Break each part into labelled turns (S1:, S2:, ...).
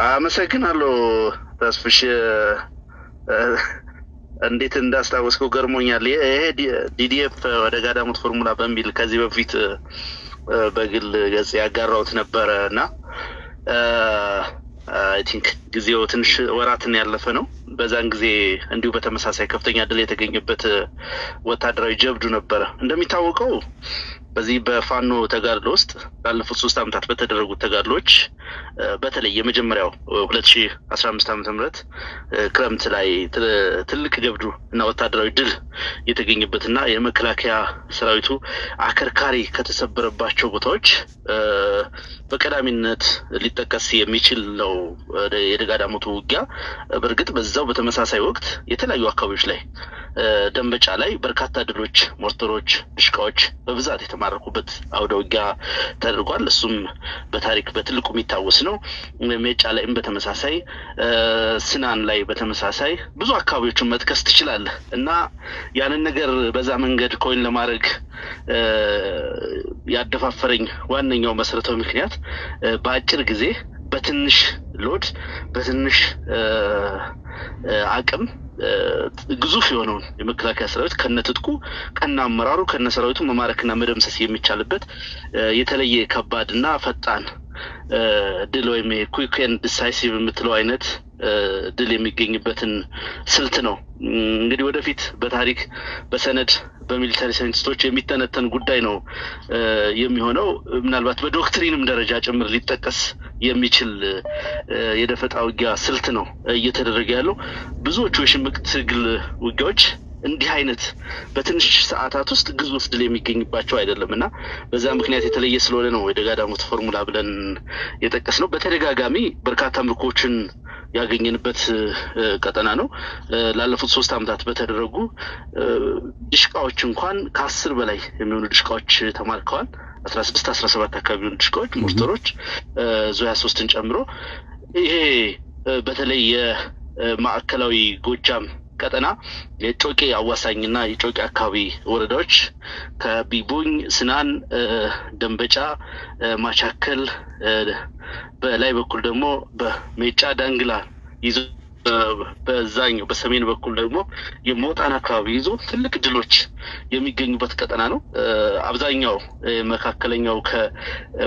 S1: አመሰግናለሁ ተስፍሽ። እንዴት እንዳስታወስከው ገርሞኛል። ይሄ ዲዲኤፍ ወደ ጋዳሞት ፎርሙላ በሚል ከዚህ በፊት በግል ገጽ ያጋራሁት ነበረና አይ ቲንክ ጊዜው ትንሽ ወራትን ያለፈ ነው። በዛን ጊዜ እንዲሁ በተመሳሳይ ከፍተኛ ድል የተገኘበት ወታደራዊ ጀብዱ ነበረ። እንደሚታወቀው በዚህ በፋኖ ተጋድሎ ውስጥ ላለፉት 3 አመታት በተደረጉት ተጋድሎች በተለይ የመጀመሪያው 2015 ዓ.ም ክረምት ላይ ትልቅ ጀብዱ እና ወታደራዊ ድል የተገኘበትና የመከላከያ ሰራዊቱ አከርካሪ ከተሰበረባቸው ቦታዎች በቀዳሚነት ሊጠቀስ የሚችል ነው የደጋዳሞቱ ውጊያ። በእርግጥ በዛው በተመሳሳይ ወቅት የተለያዩ አካባቢዎች ላይ ደንበጫ ላይ በርካታ ድሎች፣ ሞርተሮች፣ ድሽቃዎች በብዛት የተማረኩበት አውደ ውጊያ ተደርጓል። እሱም በታሪክ በትልቁ የሚታወስ ነው። ሜጫ ላይም በተመሳሳይ ስናን ላይ በተመሳሳይ ብዙ አካባቢዎችን መጥቀስ ትችላለህ እና ያንን ነገር በዛ መንገድ ኮይን ለማድረግ ያደፋፈረኝ ዋነኛው መሰረታዊ ምክንያት በአጭር ጊዜ በትንሽ ሎድ በትንሽ አቅም ግዙፍ የሆነውን የመከላከያ ሰራዊት ከነትጥቁ ከነ አመራሩ ከነ ሰራዊቱ መማረክና መደምሰስ የሚቻልበት የተለየ ከባድና ፈጣን ድል ወይም ኩዊክ ኤንድ ዲሳይሲቭ የምትለው አይነት ድል የሚገኝበትን ስልት ነው። እንግዲህ ወደፊት በታሪክ በሰነድ በሚሊታሪ ሳይንቲስቶች የሚተነተን ጉዳይ ነው የሚሆነው። ምናልባት በዶክትሪንም ደረጃ ጭምር ሊጠቀስ የሚችል የደፈጣ ውጊያ ስልት ነው እየተደረገ ያለው። ብዙዎቹ የሽምቅ ትግል ውጊያዎች እንዲህ አይነት በትንሽ ሰዓታት ውስጥ ግዙፍ ድል የሚገኝባቸው አይደለም እና በዛ ምክንያት የተለየ ስለሆነ ነው የደጋዳሞት ፎርሙላ ብለን የጠቀስነው። በተደጋጋሚ በርካታ ምርኮችን ያገኘንበት ቀጠና ነው። ላለፉት 3 አመታት በተደረጉ ድሽቃዎች እንኳን ከ10 በላይ የሚሆኑ ድሽቃዎች ተማርከዋል። 16 17 አካባቢ የሚሆኑ ድሽቃዎች፣ ሞርተሮች ዙ 23ን ጨምሮ። ይሄ በተለይ የማዕከላዊ ጎጃም ቀጠና የጮቄ አዋሳኝና የጮቄ አካባቢ ወረዳዎች ከቢቡኝ፣ ስናን፣ ደንበጫ፣ ማቻከል በላይ በኩል ደግሞ በሜጫ ዳንግላ ይዞ በዛኛው በሰሜን በኩል ደግሞ የሞጣን አካባቢ ይዞ ትልቅ ድሎች የሚገኙበት ቀጠና ነው። አብዛኛው መካከለኛው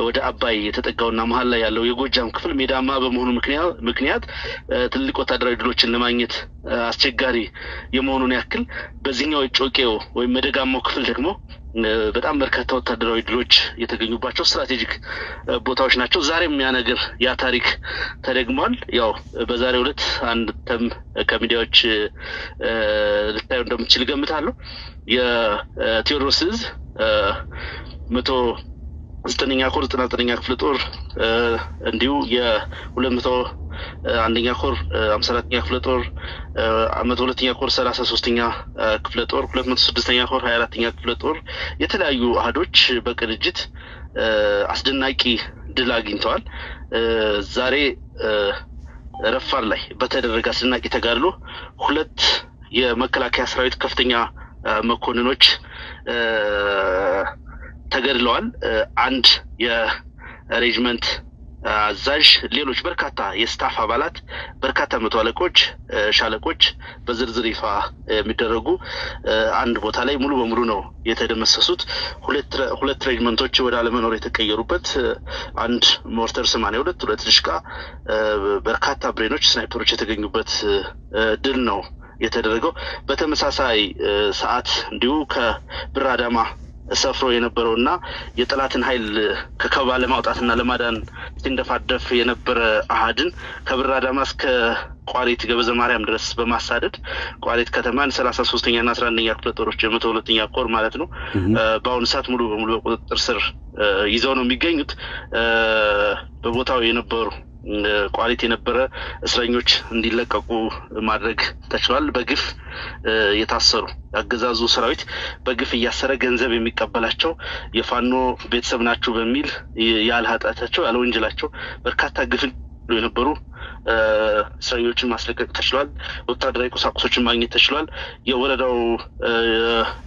S1: ወደ አባይ የተጠጋውና መሀል ላይ ያለው የጎጃም ክፍል ሜዳማ በመሆኑ ምክንያት ትልቅ ወታደራዊ ድሎችን ለማግኘት አስቸጋሪ የመሆኑን ያክል በዚህኛው ጮቄው ወይም መደጋማው ክፍል ደግሞ በጣም በርካታ ወታደራዊ ድሎች የተገኙባቸው ስትራቴጂክ ቦታዎች ናቸው። ዛሬም ያ ታሪክ ተደግሟል። ያው በዛሬው ዕለት አንተም ከሚዲያዎች ልታዩ እንደምትችል ገምታለሁ። የቴዎድሮስ ዕዝ 109ኛ ኮር 99ኛ ክፍለ ጦር እንዲሁ የ201ኛ ኮር 54ኛ ክፍለ ጦር 102ኛ ኮር 33ኛ ክፍለ ጦር 206ኛ ኮር 24ኛ ክፍለ ጦር የተለያዩ አህዶች በቅንጅት አስደናቂ ድል አግኝተዋል። ዛሬ ረፋድ ላይ በተደረገ አስደናቂ ተጋድሎ 2 የመከላከያ ሰራዊት ከፍተኛ መኮንኖች ተገድለዋል። አንድ የሬጅመንት አዛዥ፣ ሌሎች በርካታ የስታፍ አባላት፣ በርካታ መቶ አለቆች፣ ሻለቆች በዝርዝር ይፋ የሚደረጉ አንድ ቦታ ላይ ሙሉ በሙሉ ነው የተደመሰሱት። 2 ሬጅመንቶች ወደ አለመኖር የተቀየሩበት፣ አንድ ሞርተር 82፣ 2 ድሽቃ፣ በርካታ ብሬኖች፣ ስናይፐሮች የተገኙበት ድል ነው የተደረገው። በተመሳሳይ ሰዓት እንዲሁ ከብር አዳማ ሰፍሮ የነበረውና የጠላትን ኃይል ከከበባ ለማውጣትና ለማዳን ሲንደፋደፍ የነበረ አሃድን ከብር አዳማ እስከ ቋሪት ገበዘ ማርያም ድረስ በማሳደድ ቋሪት ከተማን 33ኛና 11ኛ ክፍለ ጦሮች የ102ኛ ኮር ማለት ነው በአሁኑ ሰዓት ሙሉ በሙሉ በቁጥጥር ስር ይዘው ነው የሚገኙት። በቦታው የነበሩ ቋሪት የነበረ እስረኞች እንዲለቀቁ ማድረግ ተችሏል። በግፍ የታሰሩ አገዛዙ ሰራዊት በግፍ እያሰረ ገንዘብ የሚቀበላቸው የፋኖ ቤተሰብ ናቸው በሚል ያለ ኃጢአታቸው ያለ ወንጀላቸው በርካታ ግፍ የነበሩ እስረኞችን ማስለቀቅ ተችሏል። ወታደራዊ ቁሳቁሶችን ማግኘት ተችሏል። የወረዳው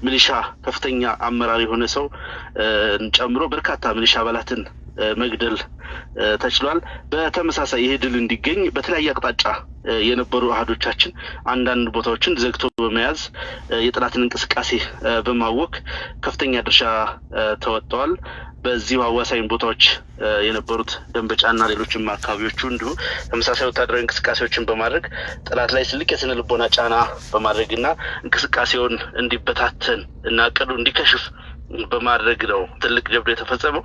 S1: ሚሊሻ ከፍተኛ አመራር የሆነ ሰው ጨምሮ በርካታ ሚሊሻ አባላትን መግደል ተችሏል። በተመሳሳይ ይሄ ድል እንዲገኝ በተለያየ አቅጣጫ የነበሩ አህዶቻችን አንዳንድ ቦታዎችን ዘግቶ በመያዝ የጠላትን እንቅስቃሴ በማወክ ከፍተኛ ድርሻ ተወጥተዋል። በዚሁ አዋሳኝ ቦታዎች የነበሩት ደንበጫና ሌሎችም አካባቢዎቹ እንዲሁ ተመሳሳይ ወታደራዊ እንቅስቃሴዎችን በማድረግ ጠላት ላይ ትልቅ የስነ ልቦና ጫና በማድረግና እንቅስቃሴውን እንዲበታተን እና እቅዱ እንዲከሽፍ በማድረግ ነው ትልቅ ጀብዱ የተፈጸመው።